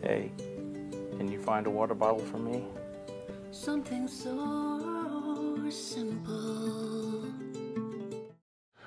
Hey, can you find a water bottle for me? Something so simple.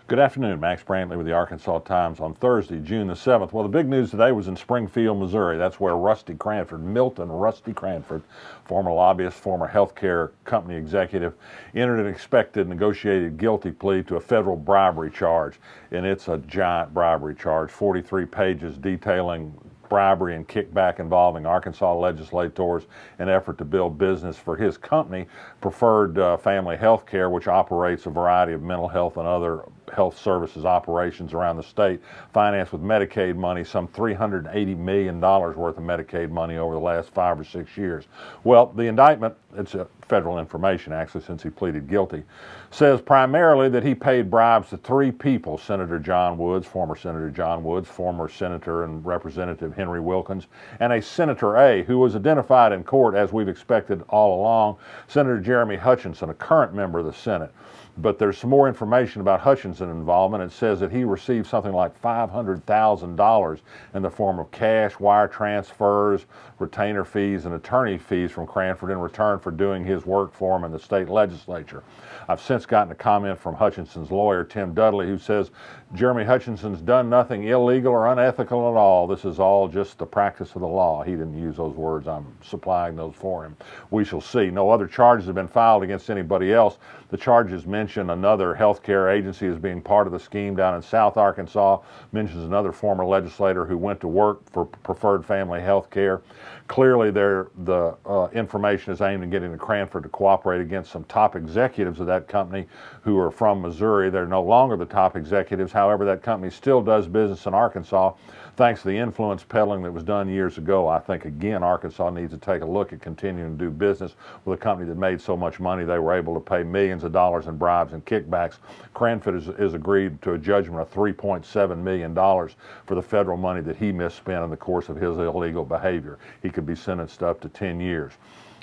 Good afternoon, Max Brantley with the Arkansas Times on Thursday, June the 7th. Well, the big news today was in Springfield, Missouri. That's where Rusty Cranford, Milton Rusty Cranford, former lobbyist, former healthcare company executive, entered an expected negotiated guilty plea to a federal bribery charge. And it's a giant bribery charge, 43 pages detailing bribery and kickback involving Arkansas legislators in an effort to build business for his company, Preferred Family Health Care, which operates a variety of mental health and other health services operations around the state, financed with Medicaid money, some $380 million worth of Medicaid money over the last 5 or 6 years. Well, the indictment, it's federal information actually since he pleaded guilty, says primarily that he paid bribes to 3 people: Senator John Woods, former Senator John Woods, former Senator and Representative Henry Wilkins, and a Senator A, who was identified in court, as we've expected all along, Senator Jeremy Hutchinson, a current member of the Senate. But there's some more information about Hutchinson's involvement. It says that he received something like $500,000 in the form of cash, wire transfers, retainer fees, and attorney fees from Cranford in return for doing his work for him in the state legislature. I've since gotten a comment from Hutchinson's lawyer, Tim Dudley, who says Jeremy Hutchinson's done nothing illegal or unethical at all. This is all just the practice of the law. He didn't use those words. I'm supplying those for him. We shall see. No other charges have been filed against anybody else. The charges mention another healthcare agency as being part of the scheme down in South Arkansas, mentions another former legislator who went to work for Preferred Family Health Care. Clearly, the information is aimed at getting the Cranford to cooperate against some top executives of that company who are from Missouri. They're no longer the top executives. However, that company still does business in Arkansas thanks to the influence peddling that was done years ago. I think, again, Arkansas needs to take a look at continuing to do business with a company that made so much money they were able to pay millions of dollars in bribes and kickbacks. Cranford is agreed to a judgment of $3.7 million for the federal money that he misspent in the course of his illegal behavior. He could be sentenced to up to 10 years.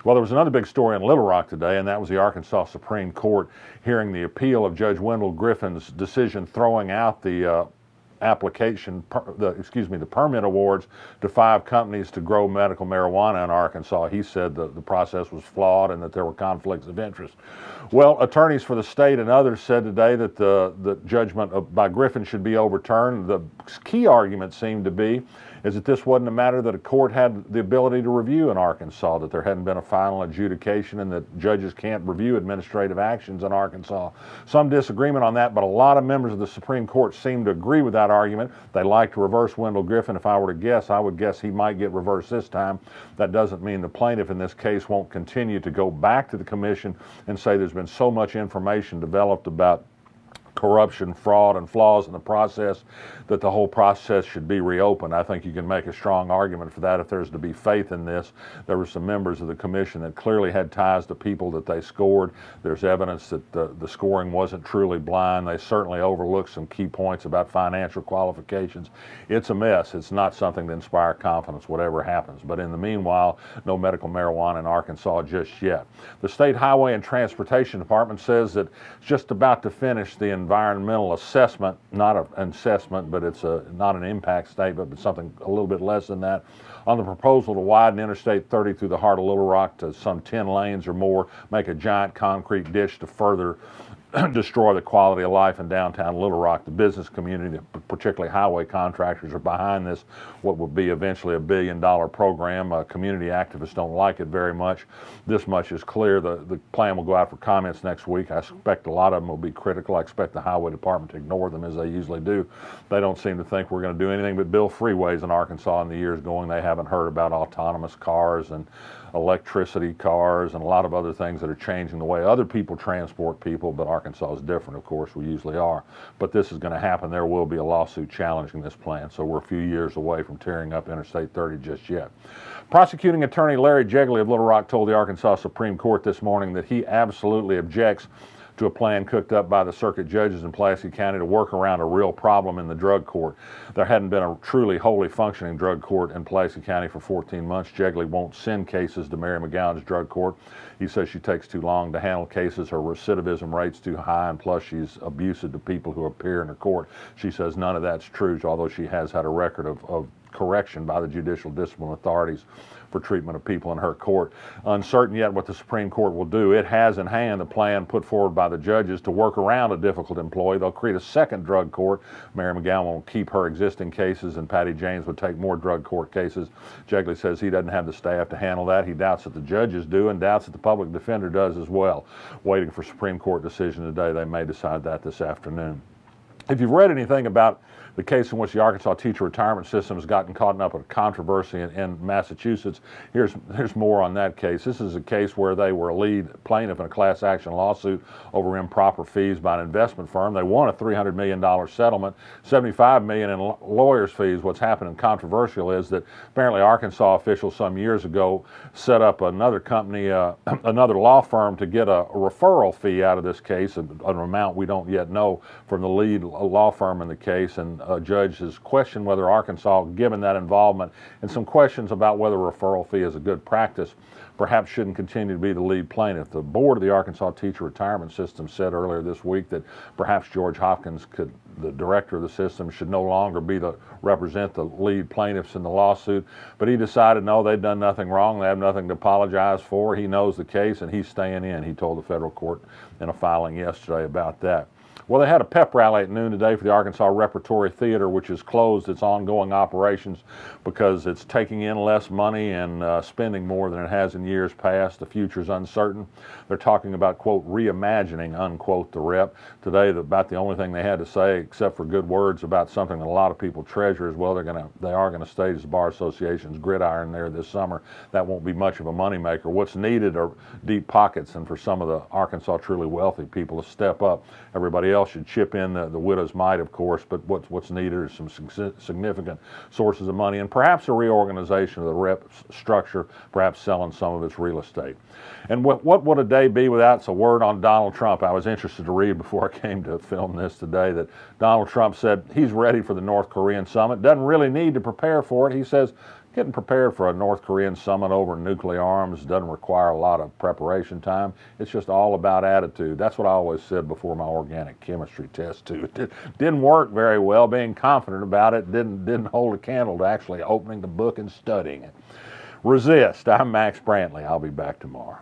Well, there was another big story in Little Rock today, and that was the Arkansas Supreme Court hearing the appeal of Judge Wendell Griffin's decision throwing out the the permit awards to 5 companies to grow medical marijuana in Arkansas. He said the process was flawed and that there were conflicts of interest. Well, attorneys for the state and others said today that the judgment by Griffin should be overturned. The key argument seemed to be is that this wasn't a matter that a court had the ability to review in Arkansas, that there hadn't been a final adjudication and that judges can't review administrative actions in Arkansas. Some disagreement on that, but a lot of members of the Supreme Court seem to agree with that argument. They like to reverse Wendell Griffin. If I were to guess, I would guess he might get reversed this time. That doesn't mean the plaintiff in this case won't continue to go back to the commission and say there's been so much information developed about corruption, fraud, and flaws in the process that the whole process should be reopened. I think you can make a strong argument for that if there's to be faith in this. There were some members of the commission that clearly had ties to people that they scored. There's evidence that the scoring wasn't truly blind. They certainly overlooked some key points about financial qualifications. It's a mess. It's not something to inspire confidence, whatever happens. But in the meanwhile, no medical marijuana in Arkansas just yet. The State Highway and Transportation Department says that it's just about to finish the environmental assessment, not an assessment, but it's not an impact statement, but something a little bit less than that, on the proposal to widen Interstate 30 through the heart of Little Rock to some 10 lanes or more, make a giant concrete ditch to further destroy the quality of life in downtown Little Rock. The business community, particularly highway contractors, are behind this, what will be eventually a $1 billion program. Community activists don't like it very much. This much is clear. The plan will go out for comments next week. I expect a lot of them will be critical. I expect the highway department to ignore them as they usually do. They don't seem to think we're going to do anything but build freeways in Arkansas in the years going. They haven't heard about autonomous cars and electricity cars and a lot of other things that are changing the way other people transport people, but Arkansas is different, of course. We usually are. But this is going to happen. There will be a lawsuit challenging this plan, so we're a few years away from tearing up Interstate 30 just yet. Prosecuting attorney Larry Jegley of Little Rock told the Arkansas Supreme Court this morning that he absolutely objects to a plan cooked up by the circuit judges in Pulaski County to work around a real problem in the drug court. There hadn't been a truly wholly functioning drug court in Pulaski County for 14 months. Jegley won't send cases to Mary McGowan's drug court. He says she takes too long to handle cases. Her recidivism rate's too high, and plus she's abusive to people who appear in her court. She says none of that's true, although she has had a record of correction by the judicial discipline authorities for treatment of people in her court. Uncertain yet what the Supreme Court will do. It has in hand the plan put forward by the judges to work around a difficult employee. They'll create a second drug court. Mary McGowan will keep her existing cases, and Patty James would take more drug court cases. Jegley says he doesn't have the staff to handle that. He doubts that the judges do, and doubts that the public defender does as well. Waiting for Supreme Court decision today. They may decide that this afternoon. If you've read anything about the case in which the Arkansas teacher retirement system has gotten caught up in a controversy in Massachusetts, here's more on that case. This is a case where they were a lead plaintiff in a class action lawsuit over improper fees by an investment firm. They won a $300 million settlement, $75 million in lawyers' fees. What's happened and controversial is that apparently Arkansas officials some years ago set up another company, another law firm, to get a referral fee out of this case, an amount we don't yet know, from the lead law firm in the case. And a judge has questioned whether Arkansas, given that involvement, and some questions about whether referral fee is a good practice, perhaps shouldn't continue to be the lead plaintiff. The board of the Arkansas teacher retirement system said earlier this week that perhaps George Hopkins, the director of the system, should no longer represent the lead plaintiffs in the lawsuit. But he decided no, they've done nothing wrong. They have nothing to apologize for. He knows the case and he's staying in. He told the federal court in a filing yesterday about that. Well, they had a pep rally at noon today for the Arkansas Repertory Theater, which has closed its ongoing operations because it's taking in less money and spending more than it has in years past. The future's uncertain. They're talking about, quote, reimagining, unquote, the rep. Today, about the only thing they had to say, except for good words about something that a lot of people treasure, is, well, they are going to stage the Bar Association's Gridiron there this summer. That won't be much of a moneymaker. What's needed are deep pockets, and for some of the Arkansas truly wealthy people to step up. Everybody else should chip in the widow's mite, of course, but what's needed is some significant sources of money and perhaps a reorganization of the rep structure, perhaps selling some of its real estate. And what would a day be without a word on Donald Trump? I was interested to read before I came to film this today that Donald Trump said he's ready for the North Korean summit, doesn't really need to prepare for it. He says getting prepared for a North Korean summit over nuclear arms doesn't require a lot of preparation time. It's just all about attitude. That's what I always said before my organic chemistry test, too. It didn't work very well. Being confident about it didn't hold a candle to actually opening the book and studying it. Resist. I'm Max Brantley. I'll be back tomorrow.